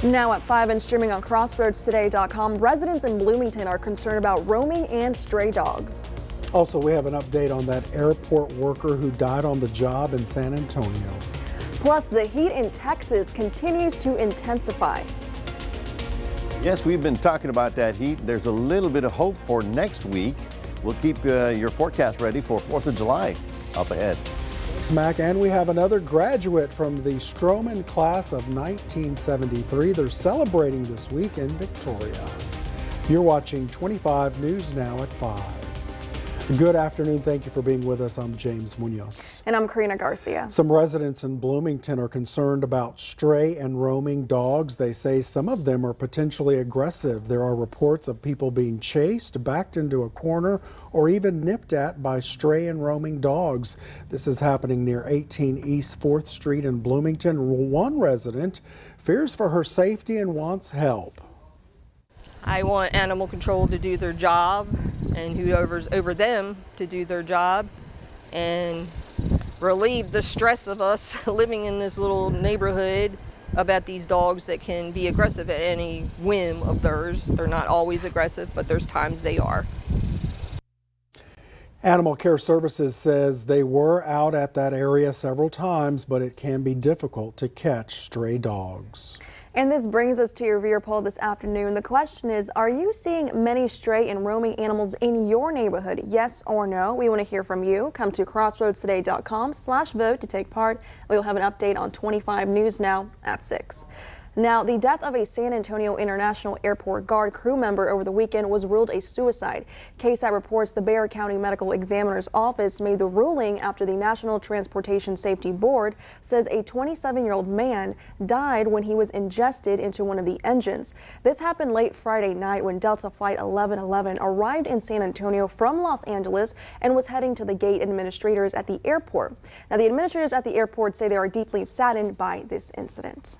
Now at 5 and streaming on crossroadstoday.com, residents in Bloomington are concerned about roaming and stray dogs. Also, we have an update on that airport worker who died on the job in San Antonio. Plus, the heat in Texas continues to intensify. Yes, we've been talking about that heat. There's a little bit of hope for next week. We'll keep your forecast ready for 4th of July up ahead. Thanks, Mac. And we have another graduate from the STROMAN class of 1973. They're celebrating this week in Victoria. You're watching 25 News Now at 5. Good afternoon. Thank you for being with us. I'm James Munoz. And I'm Karina Garcia. Some residents in Bloomington are concerned about stray and roaming dogs. They say some of them are potentially aggressive. There are reports of people being chased, backed into a corner, or even nipped at by stray and roaming dogs. This is happening near 18 East 4th Street in Bloomington. One resident fears for her safety and wants help. I want animal control to do their job and whoever's over them to do their job and relieve the stress of us living in this little neighborhood about these dogs that can be aggressive at any whim of theirs. They're not always aggressive, but there's times they are. Animal Care Services says they were out at that area several times, but it can be difficult to catch stray dogs. And this brings us to your viewer poll this afternoon. The question is, are you seeing many stray and roaming animals in your neighborhood? Yes or no? We want to hear from you. Come to crossroadstoday.com/vote to take part. We will have an update on 25 News Now at 6. Now, the death of a San Antonio International Airport Guard crew member over the weekend was ruled a suicide. KSAT reports the Bexar County Medical Examiner's Office made the ruling after the National Transportation Safety Board says a 27-year-old man died when he was ingested into one of the engines. This happened late Friday night when Delta Flight 1111 arrived in San Antonio from Los Angeles and was heading to the gate administrators at the airport. Now, the administrators at the airport say they are deeply saddened by this incident.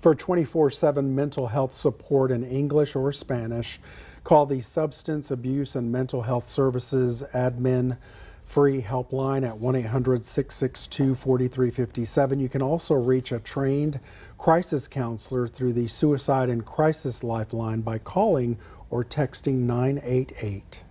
For 24/7 mental health support in English or Spanish, call the Substance Abuse and Mental Health Services Admin Free Helpline at 1-800-662-4357. You can also reach a trained crisis counselor through the Suicide and Crisis Lifeline by calling or texting 988.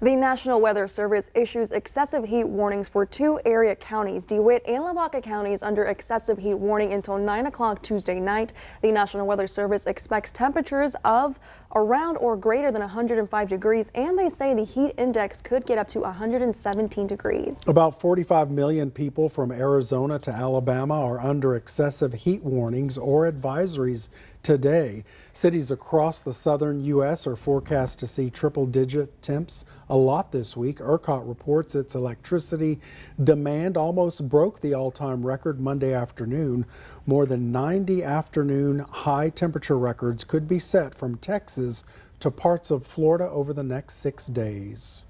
The National Weather Service issues excessive heat warnings for 2 area counties. DeWitt and Lavaca counties under excessive heat warning until 9 o'clock Tuesday night. The National Weather Service expects temperatures of around or greater than 105 degrees, and they say the heat index could get up to 117 degrees. About 45 million people from Arizona to Alabama are under excessive heat warnings or advisories today. Cities across the southern U.S. are forecast to see triple-digit temps a lot this week. ERCOT reports its electricity demand almost broke the all-time record Monday afternoon. More than 90 afternoon high temperature records could be set from Texas to parts of Florida over the next 6 days.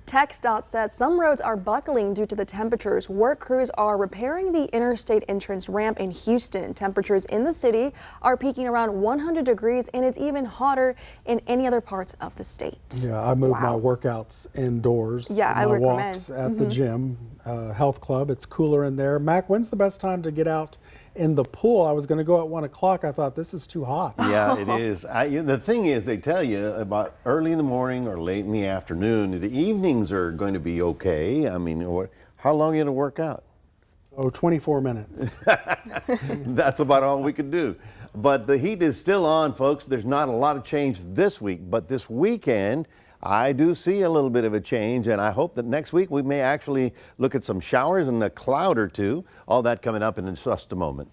TxDOT says some roads are buckling due to the temperatures. Work crews are repairing the interstate entrance ramp in Houston. Temperatures in the city are peaking around 100 degrees, and it's even hotter in any other parts of the state. Yeah, I move my workouts indoors. Yeah, I my recommend. walks at the gym, health club. It's cooler in there. Mac, when's the best time to get out in the pool? I was going to go at 1 o'clock. I thought this is too hot. Yeah, it is. The thing is, they tell you about early in the morning or late in the afternoon. The evenings are going to be okay. I mean, how long are you going to work out? Oh, 24 minutes. That's about all we could do. But the heat is still on, folks. There's not a lot of change this week, but this weekend, I do see a little bit of a change, and I hope that next week we may actually look at some showers and a cloud or two. All that coming up in just a moment.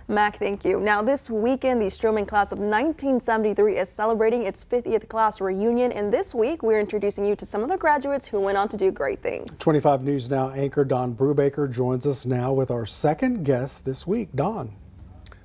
Mac, thank you. Now, this weekend, the STROMAN class of 1973 is celebrating its 50th class reunion, and this week we're introducing you to some of the graduates who went on to do great things. 25 News Now anchor Don Brubaker joins us now with our second guest this week. Don.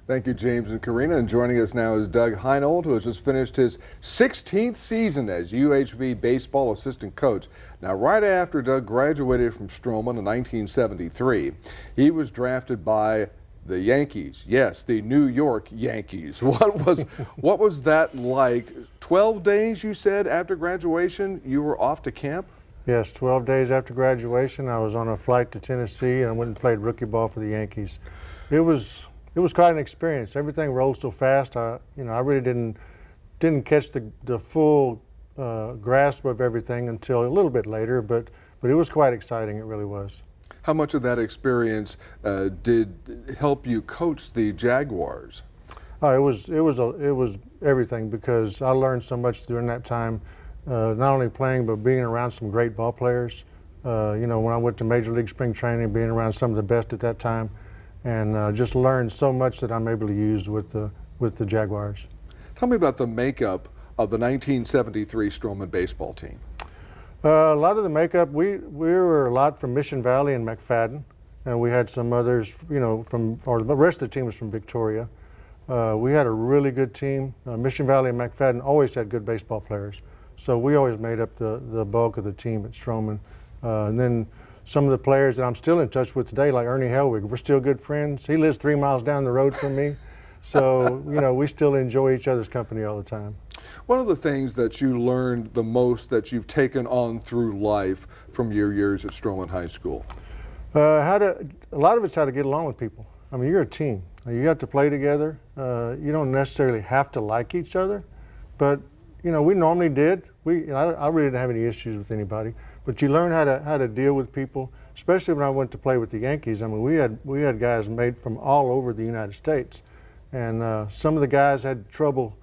Thank you, James and Karina. And joining us now is Doug Heinold, who has just finished his 16th season as UHV baseball assistant coach. Now, right after Doug graduated from STROMAN in 1973, he was drafted by the Yankees. Yes, the New York Yankees. What was that like? 12 days, you said, after graduation, you were off to camp? Yes, 12 days after graduation, I was on a flight to Tennessee and I went and played rookie ball for the Yankees. It was it was quite an experience. Everything rolled so fast. I really didn't catch the full grasp of everything until a little bit later, but it was quite exciting. It really was. How much of that experience did help you coach the Jaguars? Oh, it was everything, because I learned so much during that time, not only playing but being around some great ball players. When I went to Major League Spring Training, being around some of the best at that time, and just learned so much that I'm able to use with the Jaguars. Tell me about the makeup of the 1973 Stroman baseball team. A lot of the makeup, we were a lot from Mission Valley and McFadden, and we had some others, or the rest of the team was from Victoria. We had a really good team. Mission Valley and McFadden always had good baseball players, so we always made up the bulk of the team at Stroman. And then some of the players that I'm still in touch with today, like Ernie Helwig, we're still good friends. He lives 3 miles down the road from me, so we still enjoy each other's company all the time. One of the things that you learned the most that you've taken on through life from your years at Stroman High School? A lot of it's how to get along with people. I mean, you're a team. You have to play together. You don't necessarily have to like each other, but we normally did. I really didn't have any issues with anybody, but you learn how to deal with people, especially when I went to play with the Yankees. I mean, we had guys made from all over the United States, and some of the guys had trouble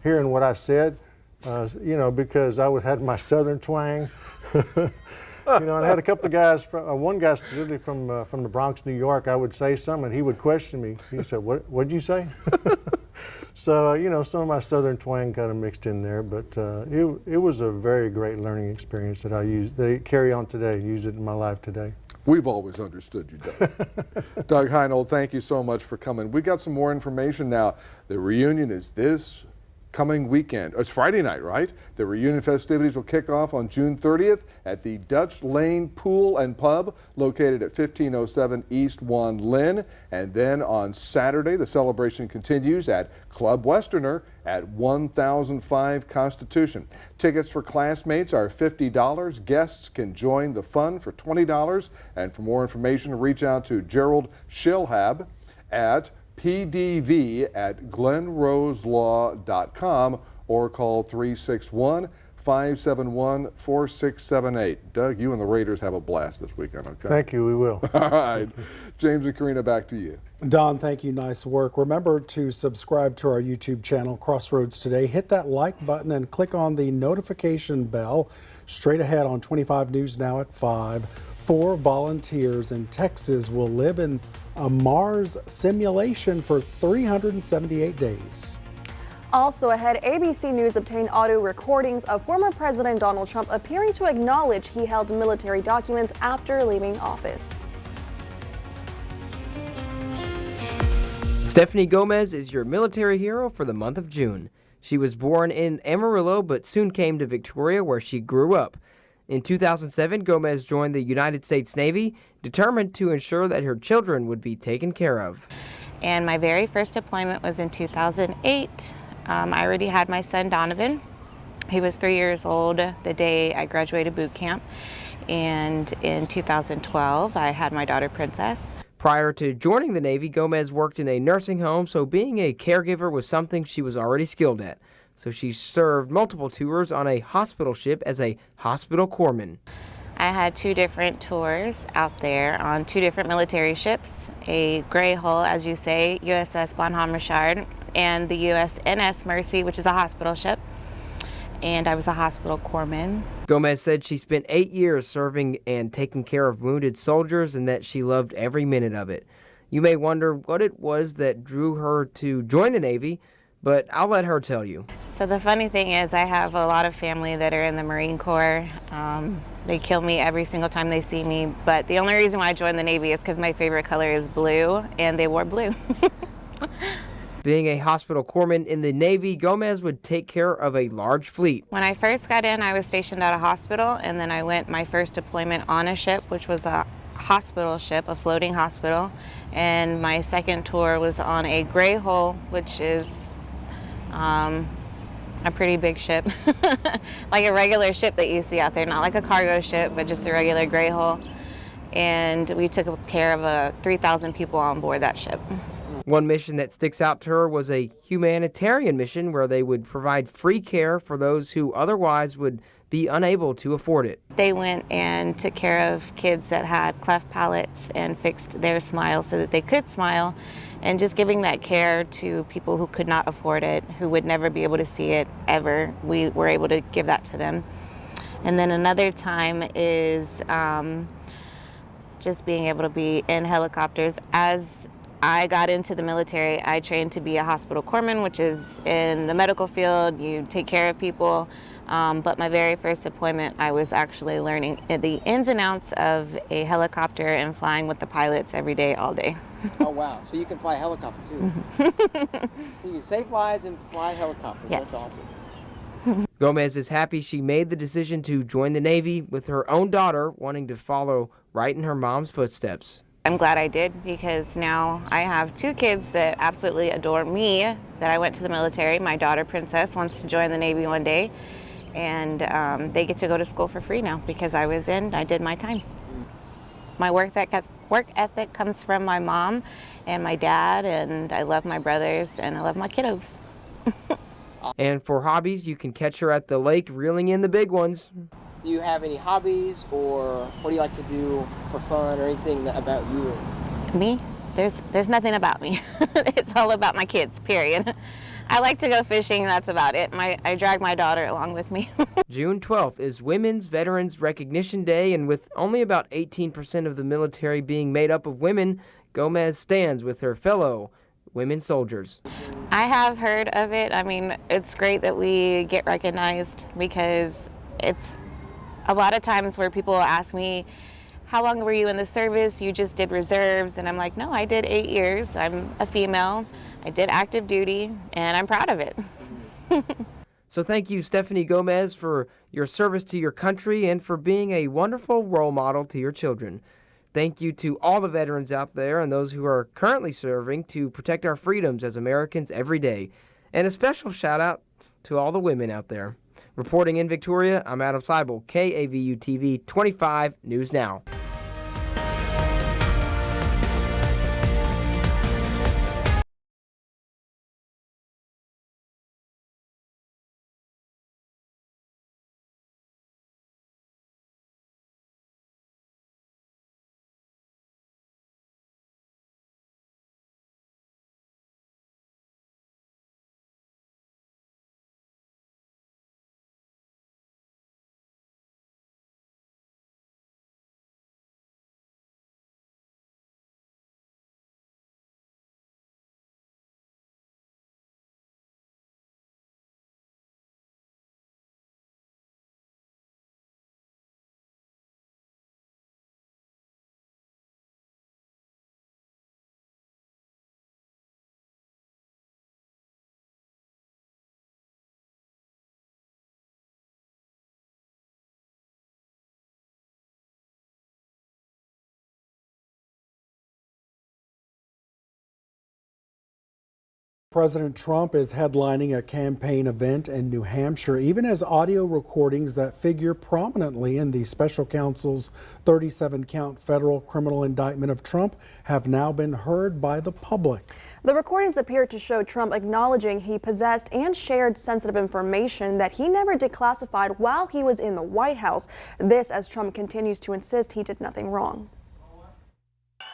hearing what I said, because I had my Southern twang. And I had a couple of guys, one guy specifically from the Bronx, New York. I would say something, and he would question me. He said, "What'd you say?" So, some of my Southern twang kind of mixed in there, but it was a very great learning experience that I carry on today, use it in my life today. We've always understood you, Doug. Doug Heinold, thank you so much for coming. We got some more information now. The reunion is this coming weekend. It's Friday night, right? The reunion festivities will kick off on June 30th at the Dutch Lane Pool and Pub, located at 1507 East Juan Lynn. And then on Saturday, the celebration continues at Club Westerner at 1005 Constitution. Tickets for classmates are $50. Guests can join the fun for $20. And for more information, reach out to Gerald Shilhab at pdv@glenroselaw.com or call 361-571-4678. Doug, you and the Raiders have a blast this weekend, okay? Thank you, we will. All right. James and Karina, back to you. Don, thank you. Nice work. Remember to subscribe to our YouTube channel, Crossroads Today. Hit that like button and click on the notification bell. Straight ahead on 25 News Now at 5. 4 volunteers in Texas will live in a Mars simulation for 378 days. Also ahead, ABC News obtained audio recordings of former President Donald Trump appearing to acknowledge he held military documents after leaving office. Stephanie Gomez is your military hero for the month of June. She was born in Amarillo but soon came to Victoria, where she grew up. In 2007, Gomez joined the United States Navy, determined to ensure that her children would be taken care of. And my very first deployment was in 2008. I already had my son Donovan. He was 3 years old the day I graduated boot camp. And in 2012, I had my daughter Princess. Prior to joining the Navy, Gomez worked in a nursing home, so being a caregiver was something she was already skilled at. So she served multiple tours on a hospital ship as a hospital corpsman. I had 2 different tours out there on 2 different military ships, a gray hull, as you say, USS Bonhomme Richard, and the USNS Mercy, which is a hospital ship. And I was a hospital corpsman. Gomez said she spent 8 years serving and taking care of wounded soldiers and that she loved every minute of it. You may wonder what it was that drew her to join the Navy, but I'll let her tell you. So the funny thing is I have a lot of family that are in the Marine Corps. They kill me every single time they see me, but the only reason why I joined the Navy is because my favorite color is blue, and they wore blue. Being a hospital corpsman in the Navy, Gomez would take care of a large fleet. When I first got in, I was stationed at a hospital, and then I went my first deployment on a ship, which was a hospital ship, a floating hospital. And my second tour was on a gray hull, which is a pretty big ship, like a regular ship that you see out there, not like a cargo ship, but just a regular gray hull. And we took care of 3,000 people on board that ship. One mission that sticks out to her was a humanitarian mission where they would provide free care for those who otherwise would be unable to afford it. They went and took care of kids that had cleft palates and fixed their smile so that they could smile, and just giving that care to people who could not afford it, who would never be able to see it ever. We were able to give that to them. And then another time is just being able to be in helicopters. As I got into the military, I trained to be a hospital corpsman, which is in the medical field. You take care of people. But my very first deployment, I was actually learning the ins and outs of a helicopter and flying with the pilots every day, all day. Oh, wow. So you can fly a helicopter, too. You can safe flies and fly helicopters. Yes. That's awesome. Gomez is happy she made the decision to join the Navy, with her own daughter wanting to follow right in her mom's footsteps. I'm glad I did, because now I have two kids that absolutely adore me, that I went to the military. My daughter, Princess, wants to join the Navy one day, and they get to go to school for free now because I was in, I did my time. My work ethic comes from my mom and my dad, and I love my brothers and I love my kiddos. And for hobbies, you can catch her at the lake reeling in the big ones. Do you have any hobbies, or what do you like to do for fun, or anything about you? Me? There's nothing about me. It's all about my kids, period. I like to go fishing, that's about it. I drag my daughter along with me. June 12th is Women's Veterans Recognition Day, and with only about 18% of the military being made up of women, Gomez stands with her fellow women soldiers. I have heard of it. I mean, it's great that we get recognized, because it's a lot of times where people ask me, how long were you in the service? You just did reserves. And I'm like, no, I did 8 years. I'm a female. I did active duty, and I'm proud of it. So thank you, Stephanie Gomez, for your service to your country and for being a wonderful role model to your children. Thank you to all the veterans out there and those who are currently serving to protect our freedoms as Americans every day. And a special shout out to all the women out there. Reporting in Victoria, I'm Adam Seibel, KAVU TV 25 News Now. President Trump is headlining a campaign event in New Hampshire, even as audio recordings that figure prominently in the special counsel's 37-count federal criminal indictment of Trump have now been heard by the public. The recordings appear to show Trump acknowledging he possessed and shared sensitive information that he never declassified while he was in the White House. This as Trump continues to insist he did nothing wrong.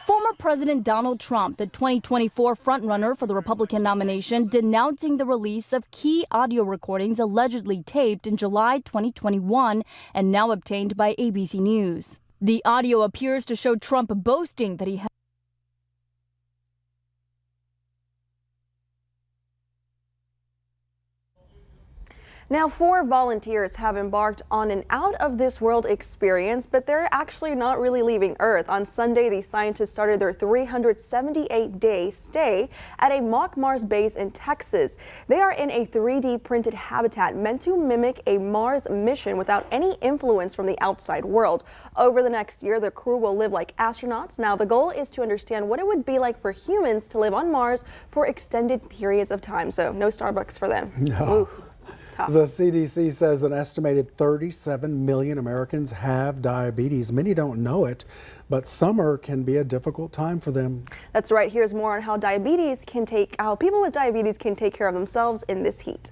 Former President Donald Trump, the 2024 frontrunner for the Republican nomination, denouncing the release of key audio recordings allegedly taped in July 2021 and now obtained by ABC News. The audio appears to show Trump boasting that he had Now, 4 volunteers have embarked on an out-of-this-world experience, but they're actually not really leaving Earth. On Sunday, the scientists started their 378-day stay at a mock Mars base in Texas. They are in a 3D printed habitat meant to mimic a Mars mission without any influence from the outside world. Over the next year, the crew will live like astronauts. Now, the goal is to understand what it would be like for humans to live on Mars for extended periods of time. So no Starbucks for them. No. Ooh. Tough. The CDC says an estimated 37 million Americans have diabetes. Many don't know it, but summer can be a difficult time for them. That's right. Here's more on how people with diabetes can take care of themselves in this heat.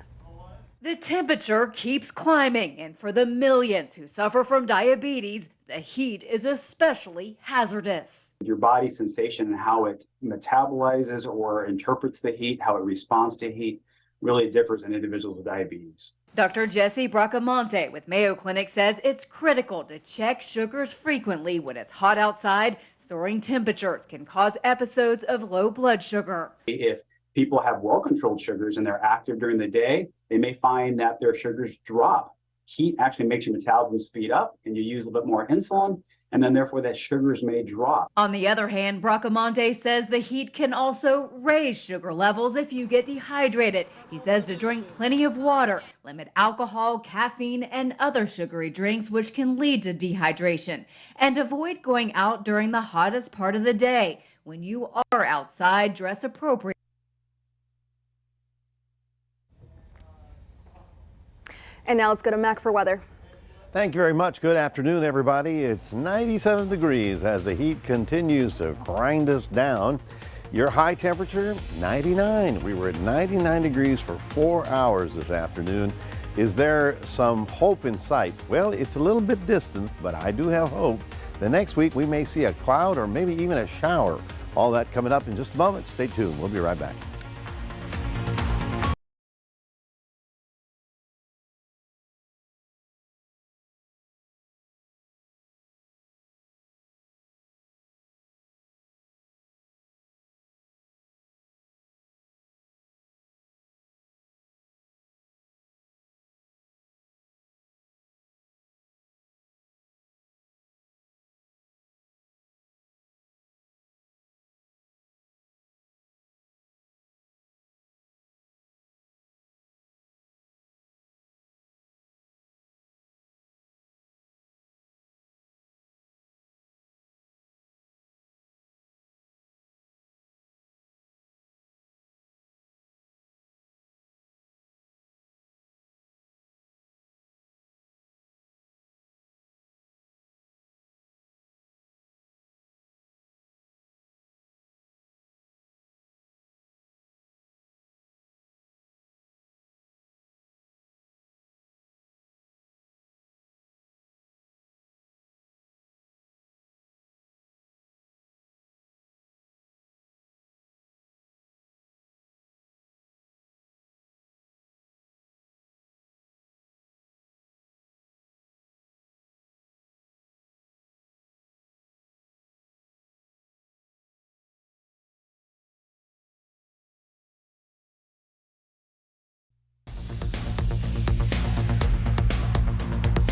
The temperature keeps climbing, and for the millions who suffer from diabetes, the heat is especially hazardous. Your body sensation and how it metabolizes or interprets the heat, how it responds to heat, really differs in individuals with diabetes. Dr. Jesse Bracamonte with Mayo Clinic says it's critical to check sugars frequently when it's hot outside. Soaring temperatures can cause episodes of low blood sugar. If people have well-controlled sugars and they're active during the day, they may find that their sugars drop. Heat actually makes your metabolism speed up and you use a little bit more insulin, and then therefore that sugars may drop. On the other hand, Bracamonte says the heat can also raise sugar levels if you get dehydrated. He says to drink plenty of water, limit alcohol, caffeine, and other sugary drinks which can lead to dehydration, and avoid going out during the hottest part of the day. When you are outside, dress appropriately. And now let's go to Mac for weather. Thank you very much. Good afternoon, everybody. It's 97 degrees as the heat continues to grind us down. Your high temperature, 99. We were at 99 degrees for 4 hours this afternoon. Is there some hope in sight? Well, it's a little bit distant, but I do have hope. The next week we may see a cloud or maybe even a shower. All that coming up in just a moment. Stay tuned. We'll be right back.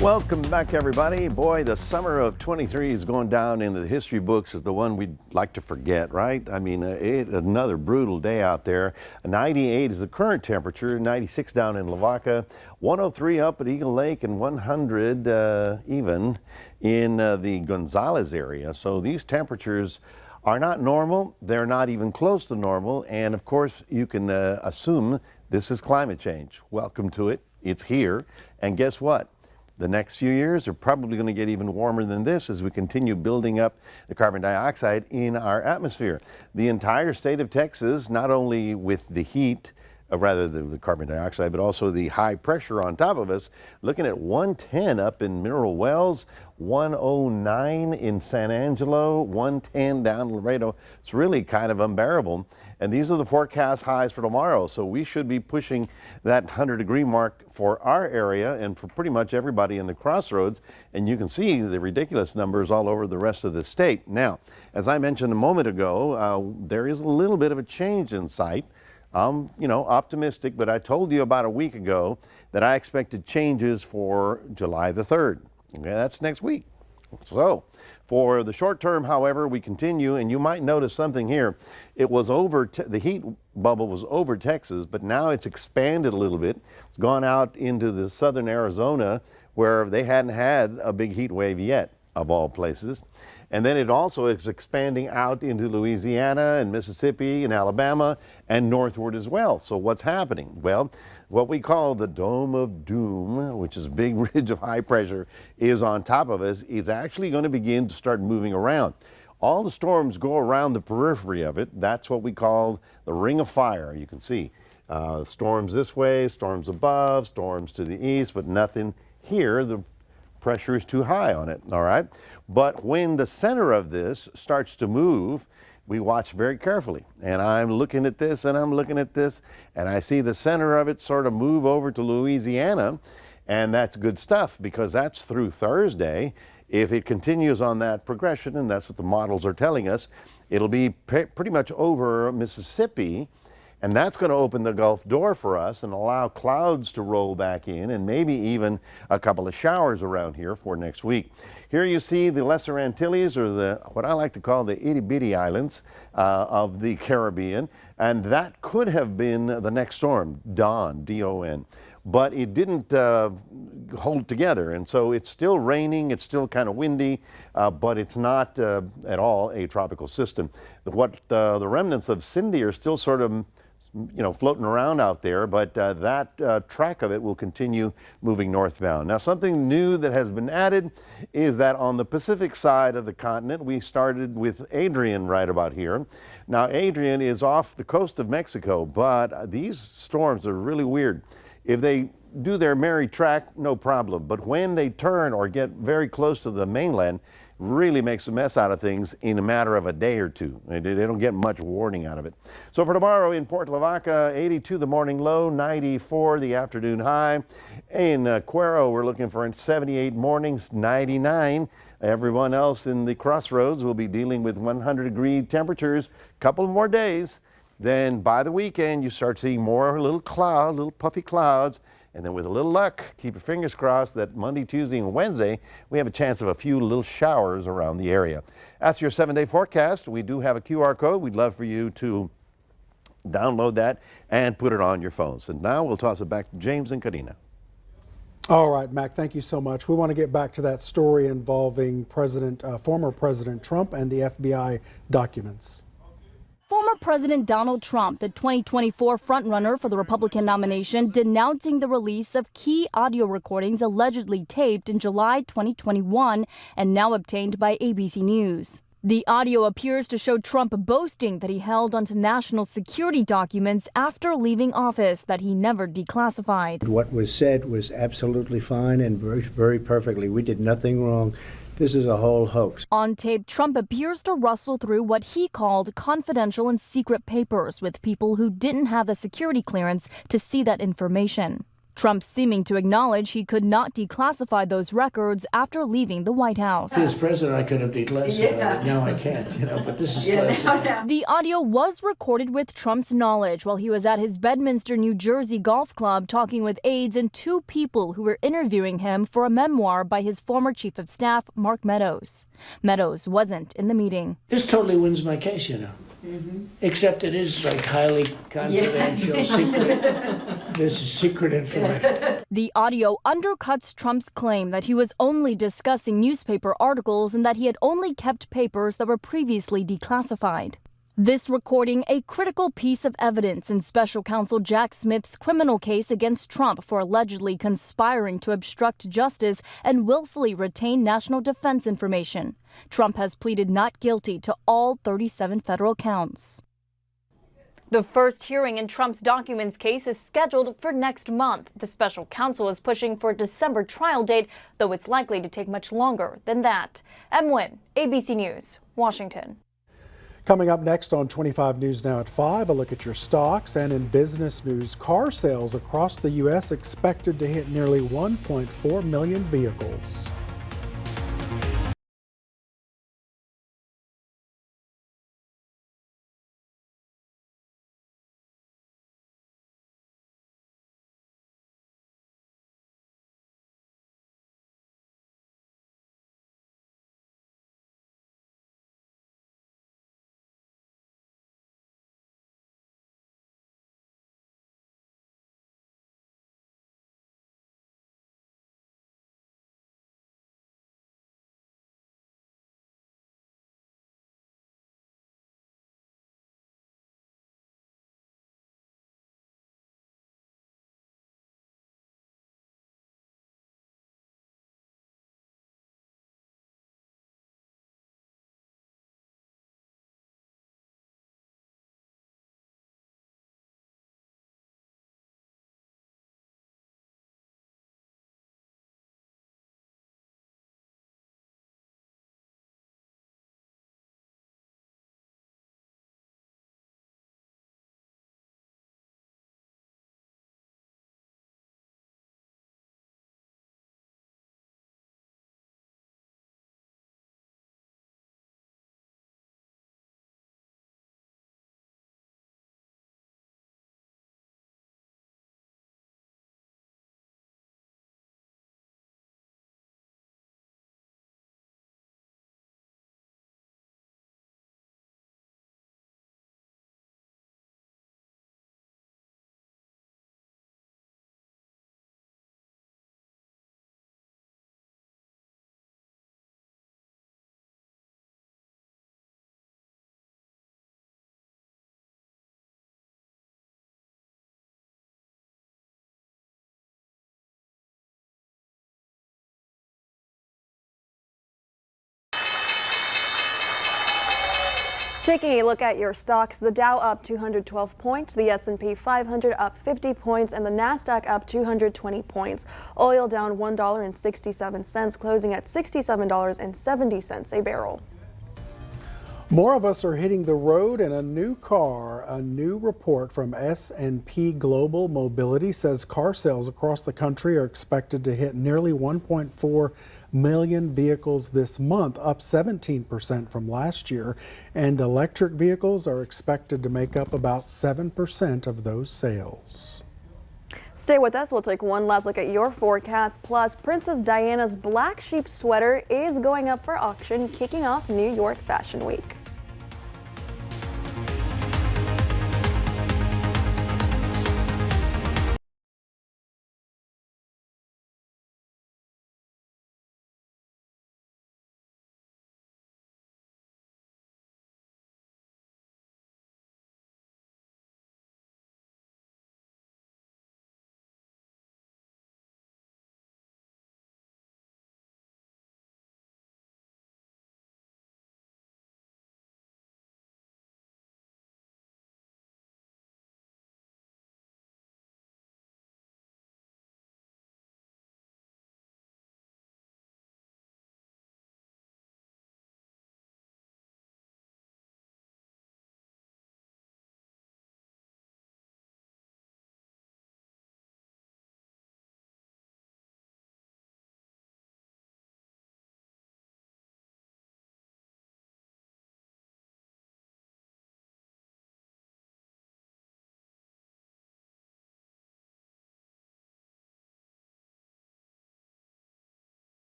Welcome back, everybody. Boy, the summer of 23 is going down into the history books as the one we'd like to forget, right? I mean, another brutal day out there. 98 is the current temperature, 96 down in Lavaca, 103 up at Eagle Lake, and 100 even in the Gonzales area. So these temperatures are not normal. They're not even close to normal. And of course, you can assume this is climate change. Welcome to it. It's here. And guess what? The next few years are probably going to get even warmer than this as we continue building up the carbon dioxide in our atmosphere. The entire state of Texas, not only with the heat, rather the carbon dioxide, but also the high pressure on top of us, looking at 110 up in Mineral Wells, 109 in San Angelo, 110 down in Laredo. It's really kind of unbearable. And these are the forecast highs for tomorrow. So we should be pushing that 100-degree mark for our area and for pretty much everybody in the crossroads. And you can see the ridiculous numbers all over the rest of the state. Now, as I mentioned a moment ago, there is a little bit of a change in sight. I'm, optimistic, but I told you about a week ago that I expected changes for July the 3rd. Okay, that's next week. So for the short term, however, we continue, and you might notice something here. It was over, the heat bubble was over Texas, but now it's expanded a little bit. It's gone out into the southern Arizona where they hadn't had a big heat wave yet, of all places. And then it also is expanding out into Louisiana and Mississippi and Alabama and northward as well. So what's happening? Well, what we call the Dome of Doom, which is a big ridge of high pressure, is on top of us. It's actually going to begin to start moving around. All the storms go around the periphery of it. That's what we call the ring of fire. You can see storms this way, storms above, storms to the east, but nothing here. The pressure is too high on it, all right? But when the center of this starts to move, we watch very carefully. And I'm looking at this and I'm looking at this, and I see the center of it sort of move over to Louisiana, and that's good stuff because that's through Thursday. If it continues on that progression, and that's what the models are telling us, it'll be pretty much over Mississippi, and that's going to open the Gulf door for us and allow clouds to roll back in and maybe even a couple of showers around here for next week. Here you see the Lesser Antilles, or the what I like to call the itty bitty islands of the Caribbean, and that could have been the next storm, Don, D-O-N. But it didn't hold together, and so it's still raining, it's still kind of windy, but it's not at all a tropical system. What the remnants of Cindy are still sort of floating around out there, but that track of it will continue moving northbound. Now, something new that has been added is that on the Pacific side of the continent, we started with Adrian right about here. Now, Adrian is off the coast of Mexico, but these storms are really weird. If they do their merry track, no problem, but when they turn or get very close to the mainland, really makes a mess out of things in a matter of a day or two. They don't get much warning out of it. So for tomorrow in Port Lavaca, 82 the morning low, 94 the afternoon high. In Cuero, we're looking for 78 mornings, 99. Everyone else in the crossroads will be dealing with 100-degree temperatures. Couple more days. Then by the weekend, you start seeing more little puffy clouds. And then with a little luck, keep your fingers crossed that Monday, Tuesday, and Wednesday, we have a chance of a few little showers around the area. That's your 7-day forecast. We do have a QR code. We'd love for you to download that and put it on your phones. And now we'll toss it back to James and Karina. All right, Mac, thank you so much. We want to get back to that story involving former President Trump and the FBI documents. Former President Donald Trump, the 2024 frontrunner for the Republican nomination, denouncing the release of key audio recordings allegedly taped in July 2021 and now obtained by ABC News. The audio appears to show Trump boasting that he held onto national security documents after leaving office that he never declassified. What was said was absolutely fine and very perfectly. We did nothing wrong. This is a whole hoax. On tape, Trump appears to rustle through what he called confidential and secret papers with people who didn't have the security clearance to see that information. Trump seeming to acknowledge he could not declassify those records after leaving the White House. As president, I could have declassified it. Now I can't, but this is classified. The audio was recorded with Trump's knowledge while he was at his Bedminster, New Jersey golf club talking with aides and two people who were interviewing him for a memoir by his former chief of staff, Mark Meadows. Meadows wasn't in the meeting. This totally wins my case, Except it is like highly confidential, secret. This is secret information. The audio undercuts Trump's claim that he was only discussing newspaper articles and that he had only kept papers that were previously declassified. This recording, a critical piece of evidence in special counsel Jack Smith's criminal case against Trump for allegedly conspiring to obstruct justice and willfully retain national defense information. Trump has pleaded not guilty to all 37 federal counts. The first hearing in Trump's documents case is scheduled for next month. The special counsel is pushing for a December trial date, though it's likely to take much longer than that. Em Nguyen, ABC News, Washington. Coming up next on 25 News Now at 5, a look at your stocks, and in business news, car sales across the U.S. expected to hit nearly 1.4 million vehicles. Taking a look at your stocks, the Dow up 212 points, the S&P 500 up 50 points, and the Nasdaq up 220 points. Oil down $1.67, closing at $67.70 a barrel. More of us are hitting the road in a new car. A new report from S&P Global Mobility says car sales across the country are expected to hit nearly 1.4 million vehicles this month, up 17% from last year, and electric vehicles are expected to make up about 7% of those sales. Stay with us. We'll take one last look at your forecast. Plus, Princess Diana's black sheep sweater is going up for auction, kicking off New York Fashion Week.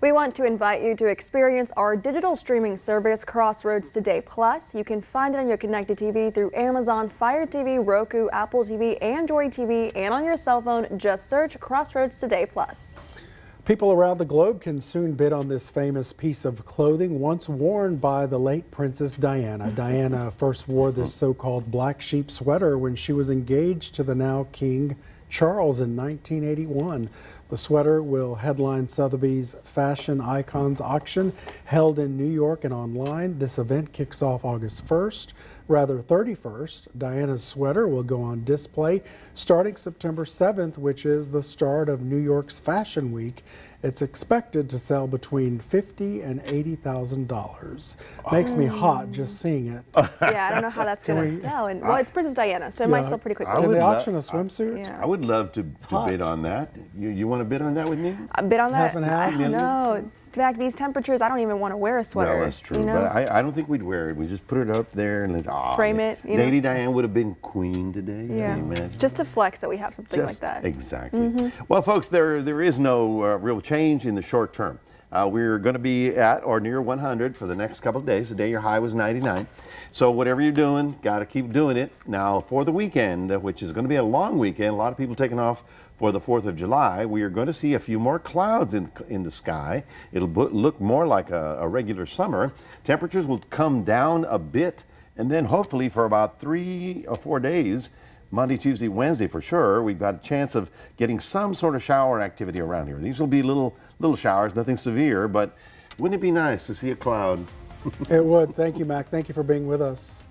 We want to invite you to experience our digital streaming service, Crossroads Today Plus. You can find it on your connected TV through Amazon, Fire TV, Roku, Apple TV, Android TV, and on your cell phone. Just search Crossroads Today Plus. People around the globe can soon bid on this famous piece of clothing once worn by the late Princess Diana. Diana first wore this so-called black sheep sweater when she was engaged to the now King Charles in 1981. The sweater will headline Sotheby's Fashion Icons auction held in New York and online. This event kicks off August 31st. Diana's sweater will go on display starting September 7th, which is the start of New York's Fashion Week. It's expected to sell between $50,000 and $80,000. Makes me hot just seeing it. Yeah, I don't know how that's going to sell. And well, it's Princess Diana, so it might sell pretty quickly. Can they auction a swimsuit? Yeah. I would love to bid on that. You want to bid on that with me? Bid on that? Half and half? No. Back these temperatures, I don't even want to wear a sweater. No, that's true. You know? But I don't think we'd wear it. We just put it up there and frame it. You Lady know? Diane would have been queen today. Yeah. Can you imagine? Just to flex that we have something like that. Exactly. Well, folks, there is no real change in the short term. We're going to be at or near 100 for the next couple of days. Today your high was 99. So whatever you're doing, got to keep doing it. Now for the weekend, which is going to be a long weekend, a lot of people taking off for the 4th of July, we are going to see a few more clouds in the sky. It'll look more like a regular summer. Temperatures will come down a bit And then hopefully for about 3 or 4 days, Monday, Tuesday, Wednesday for sure, we've got a chance of getting some sort of shower activity around here. These will be little showers, nothing severe, but wouldn't it be nice to see a cloud? It would. Thank you, Mac. Thank you for being with us.